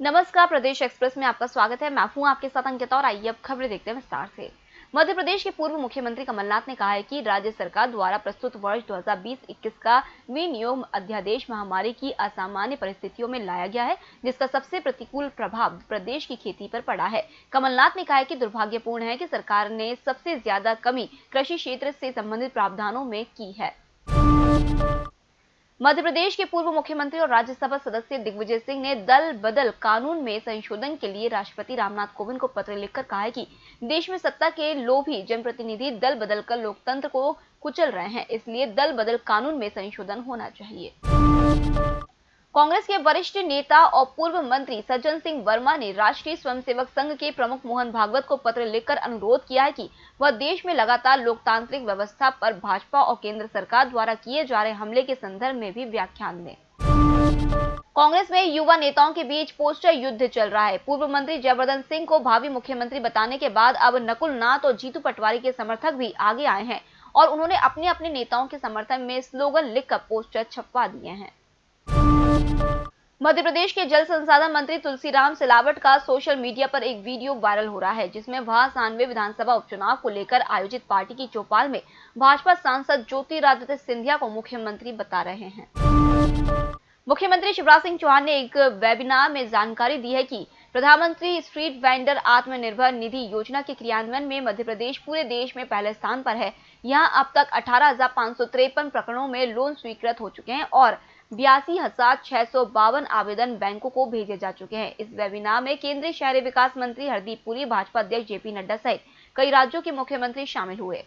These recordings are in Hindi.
नमस्कार, प्रदेश एक्सप्रेस में आपका स्वागत है। मैं हूं आपके साथ अंकिता और आइए अब खबरें देखते हैं विस्तार से। मध्य प्रदेश के पूर्व मुख्यमंत्री कमलनाथ ने कहा है कि राज्य सरकार द्वारा प्रस्तुत वर्ष 2020-21 का विनियोग अध्यादेश महामारी की असामान्य परिस्थितियों में लाया गया है, जिसका सबसे प्रतिकूल प्रभाव प्रदेश की खेती पर पड़ा है। कमलनाथ ने कहा है कि दुर्भाग्यपूर्ण है कि सरकार ने सबसे ज्यादा कमी कृषि क्षेत्र से संबंधित प्रावधानों में की है। मध्य प्रदेश के पूर्व मुख्यमंत्री और राज्यसभा सदस्य दिग्विजय सिंह ने दल बदल कानून में संशोधन के लिए राष्ट्रपति रामनाथ कोविंद को पत्र लिखकर कहा है कि देश में सत्ता के लोभी जनप्रतिनिधि दल बदलकर लोकतंत्र को कुचल रहे हैं, इसलिए दल बदल कानून में संशोधन होना चाहिए। कांग्रेस के वरिष्ठ नेता और पूर्व मंत्री सज्जन सिंह वर्मा ने राष्ट्रीय स्वयंसेवक संघ के प्रमुख मोहन भागवत को पत्र लिखकर अनुरोध किया है कि वह देश में लगातार लोकतांत्रिक व्यवस्था पर भाजपा और केंद्र सरकार द्वारा किए जा रहे हमले के संदर्भ में भी व्याख्यान दें। कांग्रेस में युवा नेताओं के बीच पोस्टर युद्ध चल रहा है। पूर्व मंत्री जयवर्धन सिंह को भावी मुख्यमंत्री बताने के बाद अब नकुल नाथ और जीतू पटवारी के समर्थक भी आगे आए हैं और उन्होंने अपने अपने नेताओं के समर्थन में स्लोगन लिखकर पोस्टर छपवा दिए हैं। मध्य प्रदेश के जल संसाधन मंत्री तुलसीराम सिलावट का सोशल मीडिया पर एक वीडियो वायरल हो रहा है, जिसमें वह 97 विधानसभा उपचुनाव को लेकर आयोजित पार्टी की चौपाल में भाजपा सांसद ज्योतिरादित्य सिंधिया को मुख्यमंत्री बता रहे हैं। मुख्यमंत्री शिवराज सिंह चौहान ने एक वेबिनार में जानकारी दी है कि प्रधानमंत्री स्ट्रीट वेंडर आत्मनिर्भर निधि योजना के क्रियान्वयन में मध्य प्रदेश पूरे देश में पहले स्थान पर है। यहाँ अब तक 18,553 प्रकरणों में लोन स्वीकृत हो चुके हैं और 82,652 आवेदन बैंकों को भेजे जा चुके हैं। इस वेबिनार में केंद्रीय शहरी विकास मंत्री हरदीप पुरी, भाजपा अध्यक्ष जेपी नड्डा सहित कई राज्यों के मुख्यमंत्री शामिल हुए।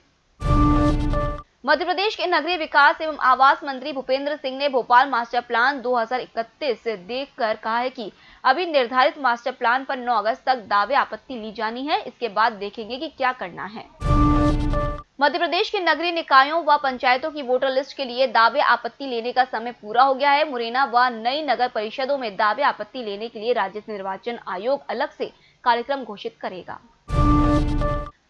मध्य प्रदेश के नगरीय विकास एवं आवास मंत्री भूपेंद्र सिंह ने भोपाल मास्टर प्लान 2031 देखकर कहा है कि अभी निर्धारित मास्टर प्लान पर 9 अगस्त तक दावे आपत्ति ली जानी है, इसके बाद देखेंगे कि क्या करना है। मध्य प्रदेश के नगरीय निकायों व पंचायतों की वोटर लिस्ट के लिए दावे आपत्ति लेने का समय पूरा हो गया है। मुरैना व नई नगर परिषदों में दावे आपत्ति लेने के लिए राज्य निर्वाचन आयोग अलग से कार्यक्रम घोषित करेगा।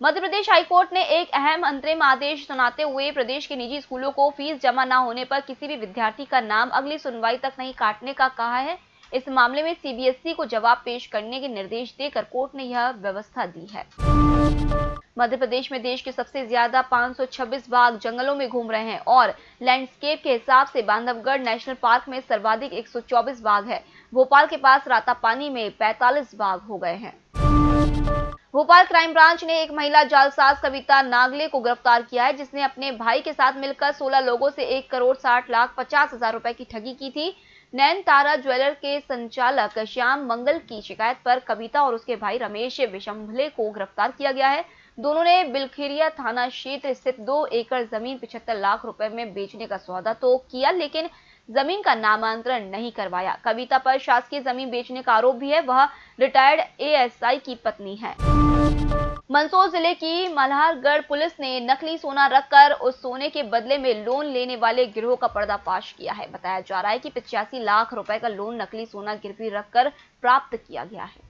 मध्य प्रदेश हाईकोर्ट ने एक अहम अंतरिम आदेश सुनाते हुए प्रदेश के निजी स्कूलों को फीस जमा न होने पर किसी भी विद्यार्थी का नाम अगली सुनवाई तक नहीं काटने का कहा है। इस मामले में सीबीएसई को जवाब पेश करने के निर्देश देकर कोर्ट ने यह व्यवस्था दी है। मध्य प्रदेश में देश के सबसे ज्यादा 526 बाघ जंगलों में घूम रहे हैं और लैंडस्केप के हिसाब से बांधवगढ़ नेशनल पार्क में सर्वाधिक 124 बाघ है। भोपाल के पास रातापानी में 45 बाघ हो गए हैं। भोपाल क्राइम ब्रांच ने एक महिला जालसाज कविता नागले को गिरफ्तार किया है, जिसने अपने भाई के साथ मिलकर 16 लोगों से 1,60,50,000 रुपए की ठगी की थी। नैन तारा ज्वेलर के संचालक श्याम मंगल की शिकायत पर कविता और उसके भाई रमेश विशंभले को गिरफ्तार किया गया है। दोनों ने बिलखेरिया थाना क्षेत्र स्थित 2 एकड़ जमीन 75 लाख रुपए में बेचने का सौदा तो किया, लेकिन जमीन का नामांतरण नहीं करवाया। कविता पर शासकीय जमीन बेचने का आरोप भी है। वह रिटायर्ड एएसआई की पत्नी है। मंदसौर जिले की मल्हारगढ़ पुलिस ने नकली सोना रखकर उस सोने के बदले में लोन लेने वाले गिरोह का पर्दाफाश किया है। बताया जा रहा है कि 85 लाख रुपए का लोन नकली सोना गिरवी रखकर प्राप्त किया गया है।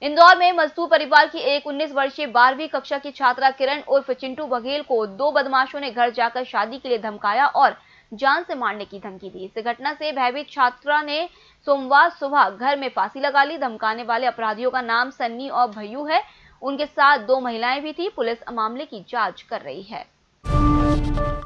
इंदौर में मजदूर परिवार की एक 19 वर्षीय 12वीं कक्षा की छात्रा किरण उर्फ चिंटू बघेल को 2 बदमाशों ने घर जाकर शादी के लिए धमकाया और जान से मारने की धमकी दी। इस घटना से भयभीत छात्रा ने सोमवार सुबह घर में फांसी लगा ली। धमकाने वाले अपराधियों का नाम सन्नी और भय्यू है। उनके साथ 2 महिलाएं भी थी। पुलिस मामले की जांच कर रही है।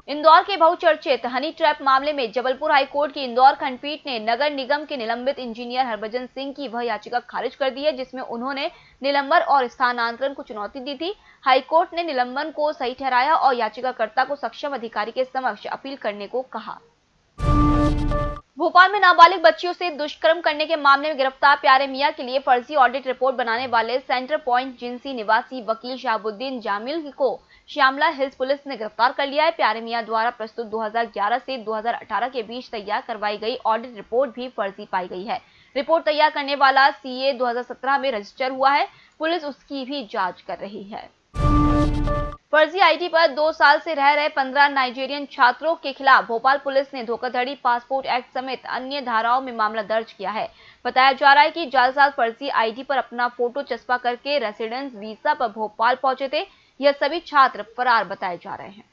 इंदौर के बहुचर्चित हनी ट्रैप मामले में जबलपुर हाईकोर्ट की इंदौर खंडपीठ ने नगर निगम के निलंबित इंजीनियर हरभजन सिंह की वह याचिका खारिज कर दी है, जिसमें उन्होंने निलंबन और स्थानांतरण को चुनौती दी थी। हाईकोर्ट ने निलंबन को सही ठहराया और याचिकाकर्ता को सक्षम अधिकारी के समक्ष अपील करने को कहा। भोपाल में नाबालिग बच्चियों से दुष्कर्म करने के मामले में गिरफ्तार प्यारे मियां के लिए फर्जी ऑडिट रिपोर्ट बनाने वाले सेंटर पॉइंट जिंसी निवासी वकील शहाबुद्दीन जामिल को श्यामला हिल्स पुलिस ने गिरफ्तार कर लिया है। प्यारे मियां द्वारा प्रस्तुत 2011 से 2018 के बीच तैयार करवाई गई ऑडिट रिपोर्ट भी फर्जी पाई गई है। रिपोर्ट तैयार करने वाला सीए 2017 में रजिस्टर हुआ है। पुलिस उसकी भी जांच कर रही है। फर्जी आईडी पर 2 साल से रह रहे 15 नाइजीरियन छात्रों के खिलाफ भोपाल पुलिस ने धोखाधड़ी, पासपोर्ट एक्ट समेत अन्य धाराओं में मामला दर्ज किया है। बताया जा रहा है कि जालसाज फर्जी आईडी पर अपना फोटो चस्पा करके रेसिडेंस वीजा पर भोपाल पहुंचे थे। यह सभी छात्र फरार बताए जा रहे हैं।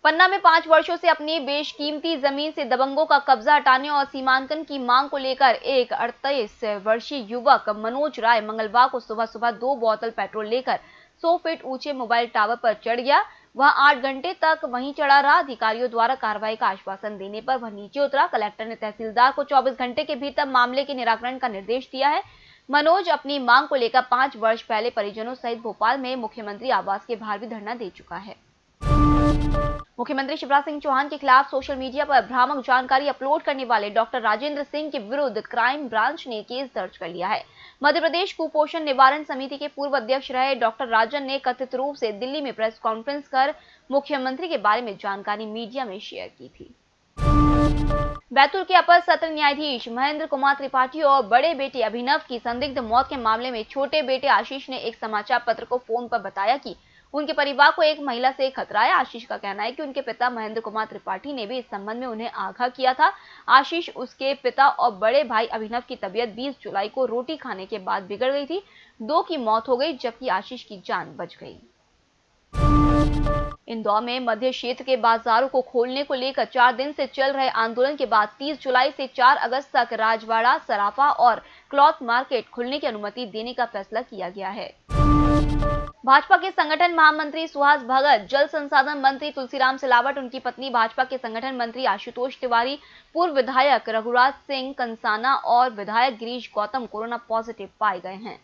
पन्ना में 5 वर्षों से अपनी बेशकीमती जमीन से दबंगों का कब्जा हटाने और सीमांकन की मांग को लेकर एक 38 वर्षीय युवक मनोज राय मंगलवार को सुबह सुबह 2 बोतल पेट्रोल लेकर 100 फीट ऊंचे मोबाइल टावर पर चढ़ गया। वह 8 घंटे तक वहीं चढ़ा रहा। अधिकारियों द्वारा कार्रवाई का आश्वासन देने पर वह नीचे उतरा। कलेक्टर ने तहसीलदार को 24 घंटे के भीतर मामले के निराकरण का निर्देश दिया है। मनोज अपनी मांग को लेकर 5 वर्ष पहले परिजनों सहित भोपाल में मुख्यमंत्री आवास के बाहर भी धरना दे चुका है। मुख्यमंत्री शिवराज सिंह चौहान के खिलाफ सोशल मीडिया पर भ्रामक जानकारी अपलोड करने वाले डॉक्टर राजेंद्र सिंह के विरुद्ध क्राइम ब्रांच ने केस दर्ज कर लिया है। मध्य प्रदेश कुपोषण निवारण समिति के पूर्व अध्यक्ष रहे डॉक्टर राजन ने कथित रूप से दिल्ली में प्रेस कॉन्फ्रेंस कर मुख्यमंत्री के बारे में जानकारी मीडिया में शेयर की थी। बैतूल के अपर सत्र न्यायाधीश महेंद्र कुमार त्रिपाठी और बड़े बेटे अभिनव की संदिग्ध मौत के मामले में छोटे बेटे आशीष ने एक समाचार पत्र को फोन पर बताया कि उनके परिवार को एक महिला से खतरा है। आशीष का कहना है कि उनके पिता महेंद्र कुमार त्रिपाठी ने भी इस संबंध में उन्हें आगाह किया था। आशीष, उसके पिता और बड़े भाई अभिनव की तबीयत 20 जुलाई को रोटी खाने के बाद बिगड़ गई थी। 2 की मौत हो गई जबकि आशीष की जान बच गई। इंदौर में मध्य क्षेत्र के बाजारों को खोलने को लेकर 4 दिन से चल रहे आंदोलन के बाद 30 जुलाई से 4 अगस्त तक राजवाड़ा, सराफा और क्लॉथ मार्केट खुलने की अनुमति देने का फैसला किया गया है। भाजपा के संगठन महामंत्री सुहास भगत, जल संसाधन मंत्री तुलसीराम सिलावट, उनकी पत्नी, भाजपा के संगठन मंत्री आशुतोष तिवारी, पूर्व विधायक रघुराज सिंह कंसाना और विधायक गिरीश गौतम कोरोना पॉजिटिव पाए गए हैं।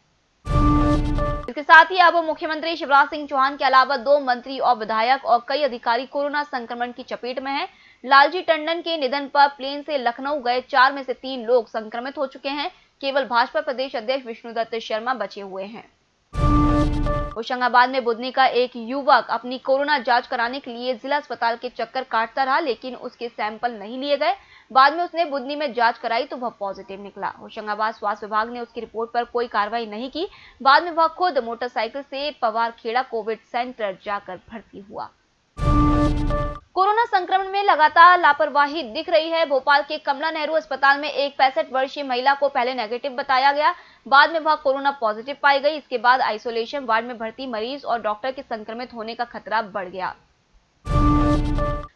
इसके साथ ही अब मुख्यमंत्री शिवराज सिंह चौहान के अलावा 2 मंत्री और विधायक और कई अधिकारी कोरोना संक्रमण की चपेट में हैं। लालजी टंडन के निधन पर प्लेन से लखनऊ गए 4 में से 3 लोग संक्रमित हो चुके हैं। केवल भाजपा प्रदेश अध्यक्ष विष्णुदत्त शर्मा बचे हुए हैं। होशंगाबाद में बुधनी का एक युवक अपनी कोरोना जांच कराने के लिए जिला अस्पताल के चक्कर काटता रहा, लेकिन उसके सैंपल नहीं लिए गए। बाद में उसने बुधनी में जांच कराई तो वह पॉजिटिव निकला। होशंगाबाद स्वास्थ्य विभाग ने उसकी रिपोर्ट पर कोई कार्रवाई नहीं की। बाद में वह खुद मोटरसाइकिल से पवारखेड़ा कोविड सेंटर जाकर भर्ती हुआ। कोरोना संक्रमण में लगातार लापरवाही दिख रही है। भोपाल के कमला नेहरू अस्पताल में एक 65 वर्षीय महिला को पहले नेगेटिव बताया गया, बाद में वह कोरोना पॉजिटिव पाई गई। इसके बाद आइसोलेशन वार्ड में भर्ती मरीज और डॉक्टर के संक्रमित होने का खतरा बढ़ गया।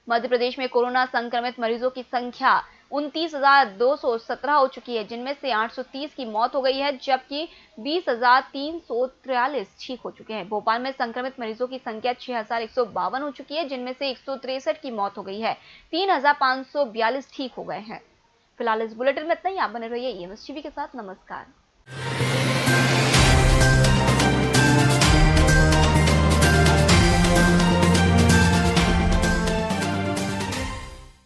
मध्य प्रदेश में कोरोना संक्रमित मरीजों की संख्या 29,217 हो चुकी है, जिनमें से 830 की मौत हो गई है जबकि 20,343 ठीक हो चुके हैं। भोपाल में संक्रमित मरीजों की संख्या 6,152 हो चुकी है, जिनमें से 163 की मौत हो गई है। 3,542 ठीक हो गए हैं। फिलहाल इस बुलेटिन में इतना ही। आप बने रहिए EMS टीवी के साथ। नमस्कार।